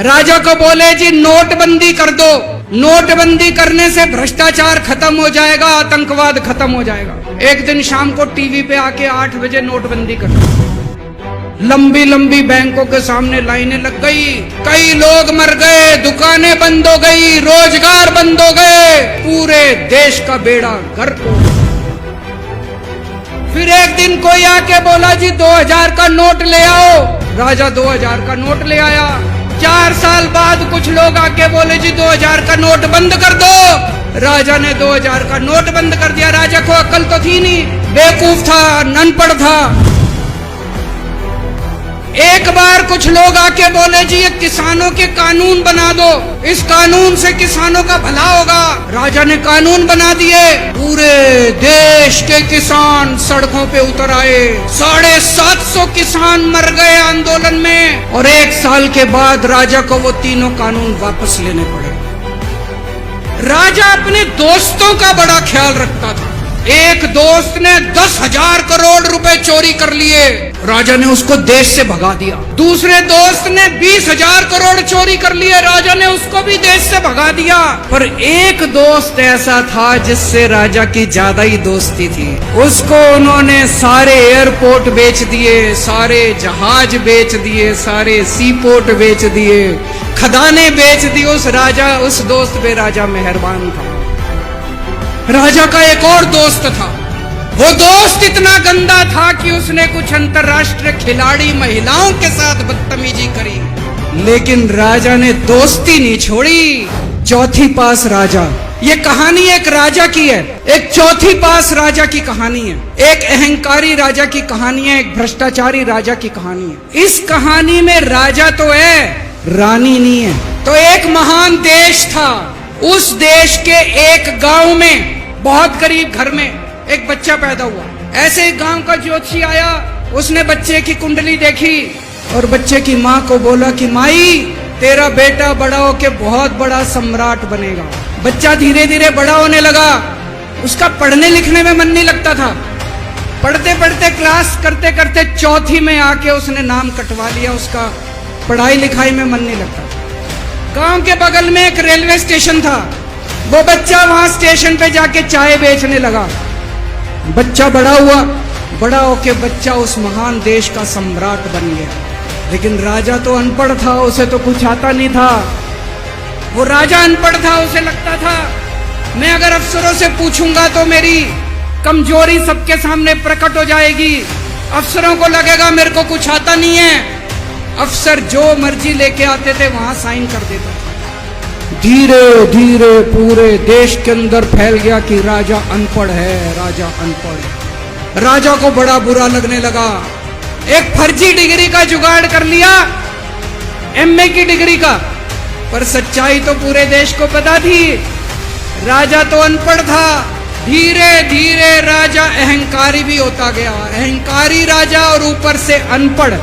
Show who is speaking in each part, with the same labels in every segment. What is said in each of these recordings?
Speaker 1: राजा को बोले जी नोटबंदी कर दो, नोटबंदी करने से भ्रष्टाचार खत्म हो जाएगा, आतंकवाद खत्म हो जाएगा। एक दिन शाम को टीवी पे आके 8 बजे नोटबंदी कर दो। लंबी लंबी बैंकों के सामने लाइनें लग गई, कई लोग मर गए, दुकानें बंद हो गई, रोजगार बंद हो गए, पूरे देश का बेड़ा गर्क हो गया। फिर एक दिन कोई आके बोला जी 2000 का नोट ले आओ। राजा 2000 का नोट ले आया। 4 साल बाद कुछ लोग आके बोले जी 2000 का नोट बंद कर दो। राजा ने 2000 का नोट बंद कर दिया। राजा को अक्ल तो थी नहीं, बेवकूफ था, अनपढ़ था। एक बार कुछ लोग आके बोले जी ये किसानों के कानून बना दो, इस कानून से किसानों का भला होगा। राजा ने कानून बना दिए, पूरे देश के किसान सड़कों पे उतर आए। 750 किसान मर गए आंदोलन में, और 1 साल के बाद राजा को वो तीनों कानून वापस लेने पड़े। राजा अपने दोस्तों का बड़ा ख्याल रखता था। एक दोस्त ने 10,000 करोड़ रुपए चोरी कर लिए, राजा ने उसको देश से भगा दिया। दूसरे दोस्त ने 20,000 करोड़ चोरी कर लिए, राजा ने उसको भी देश से भगा दिया। पर एक दोस्त ऐसा था जिससे राजा की ज्यादा ही दोस्ती थी। उसको उन्होंने सारे एयरपोर्ट बेच दिए, सारे जहाज बेच दिए, सारे सी पोर्ट बेच दिए, खदानें बेच दी। उस दोस्त पे राजा मेहरबान था। राजा का एक और दोस्त था। वो दोस्त इतना गंदा था कि उसने कुछ अंतर्राष्ट्रीय खिलाड़ी महिलाओं के साथ बदतमीजी करी, लेकिन राजा ने दोस्ती नहीं छोड़ी। चौथी पास राजा, ये कहानी एक राजा की है, एक चौथी पास राजा की कहानी है, एक अहंकारी राजा की कहानी है, एक भ्रष्टाचारी राजा की कहानी है। इस कहानी में राजा तो है, रानी नहीं है। तो एक महान देश था। उस देश के एक गांव में, बहुत गरीब घर में एक बच्चा पैदा हुआ। ऐसे ही गांव का ज्योतिषी आया, उसने बच्चे की कुंडली देखी और बच्चे की माँ को बोला कि माई तेरा बेटा बड़ा होके बहुत बड़ा सम्राट बनेगा। बच्चा धीरे धीरे बड़ा होने लगा। उसका पढ़ने लिखने में मन नहीं लगता था। पढ़ते पढ़ते क्लास करते करते चौथी में आके उसने नाम कटवा लिया। उसका पढ़ाई लिखाई में मन नहीं लगता। गांव के बगल में एक रेलवे स्टेशन था। वो बच्चा वहां स्टेशन पे जाके चाय बेचने लगा। बच्चा बड़ा हुआ, बड़ा होके बच्चा उस महान देश का सम्राट बन गया। लेकिन राजा तो अनपढ़ था, उसे तो कुछ आता नहीं था। वो राजा अनपढ़ था, उसे लगता था मैं अगर अफसरों से पूछूंगा तो मेरी कमजोरी सबके सामने प्रकट हो जाएगी। अफसरों को लगेगा मेरे को कुछ आता नहीं है। अफसर जो मर्जी लेके आते थे वहां साइन कर देता था। धीरे धीरे पूरे देश के अंदर फैल गया कि राजा अनपढ़ है, राजा अनपढ़ है। राजा को बड़ा बुरा लगने लगा। एक फर्जी डिग्री का जुगाड़ कर लिया, एमए की डिग्री का। पर सच्चाई तो पूरे देश को पता थी, राजा तो अनपढ़ था। धीरे धीरे राजा अहंकारी भी होता गया। अहंकारी राजा और ऊपर से अनपढ़।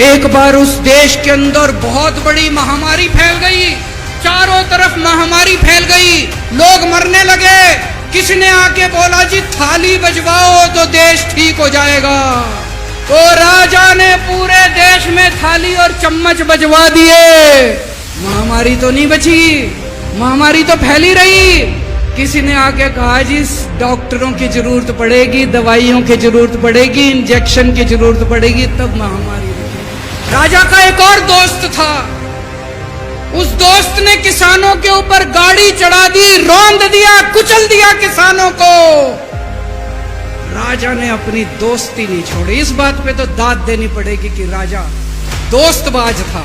Speaker 1: एक बार उस देश के अंदर बहुत बड़ी महामारी फैल गई। चारों तरफ महामारी फैल गई, लोग मरने लगे। किसी ने आके बोला जी थाली बजवाओ तो देश ठीक हो जाएगा। तो राजा ने पूरे देश में थाली और चम्मच बजवा दिए। महामारी तो नहीं बची, महामारी तो फैली रही। किसी ने आके कहा जी डॉक्टरों की जरूरत पड़ेगी, दवाइयों की जरूरत पड़ेगी, इंजेक्शन की जरूरत पड़ेगी, तब महामारी। राजा का एक और दोस्त था। उस दोस्त ने किसानों के ऊपर गाड़ी चढ़ा दी, रौंद दिया, कुचल दिया किसानों को। राजा ने अपनी दोस्ती नहीं छोड़ी। इस बात पे तो दाद देनी पड़ेगी कि राजा दोस्तबाज था।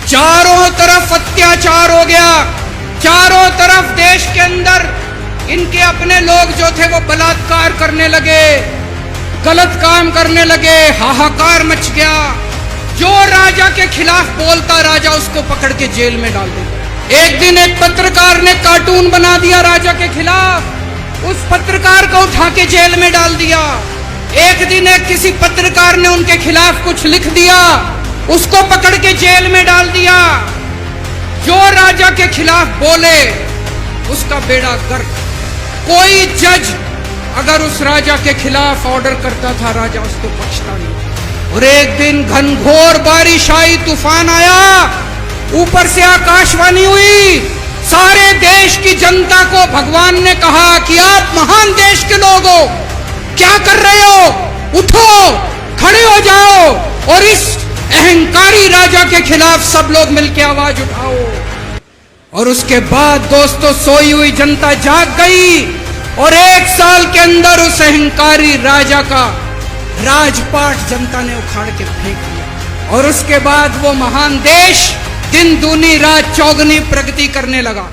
Speaker 1: चारों तरफ अत्याचार हो गया। चारों तरफ देश के अंदर इनके अपने लोग जो थे वो बलात्कार करने लगे, गलत काम करने लगे, हाहाकार मच गया। जो राजा के खिलाफ बोलता राजा उसको पकड़ के जेल में डाल देता। एक दिन एक पत्रकार ने कार्टून बना दिया राजा के खिलाफ, उस पत्रकार को उठा के जेल में डाल दिया। एक दिन एक किसी पत्रकार ने उनके खिलाफ कुछ लिख दिया, उसको पकड़ के जेल में डाल दिया। जो राजा के खिलाफ बोले उसका बेड़ा गर्क। कोई जज अगर उस राजा के खिलाफ ऑर्डर करता था, राजा उसको बख्शता नहीं। और एक दिन घनघोर बारिश आई, तूफान आया, ऊपर से आकाशवाणी हुई, सारे देश की जनता को भगवान ने कहा कि आप महान देश के लोग हो, क्या कर रहे हो, उठो, खड़े हो जाओ और इस अहंकारी राजा के खिलाफ सब लोग मिलकर आवाज उठाओ। और उसके बाद दोस्तों सोई हुई जनता जाग गई और 1 साल के अंदर उस अहंकारी राजा का राजपाट जनता ने उखाड़ के फेंक दिया और उसके बाद वो महान देश दिन दूनी रात चौगुनी प्रगति करने लगा।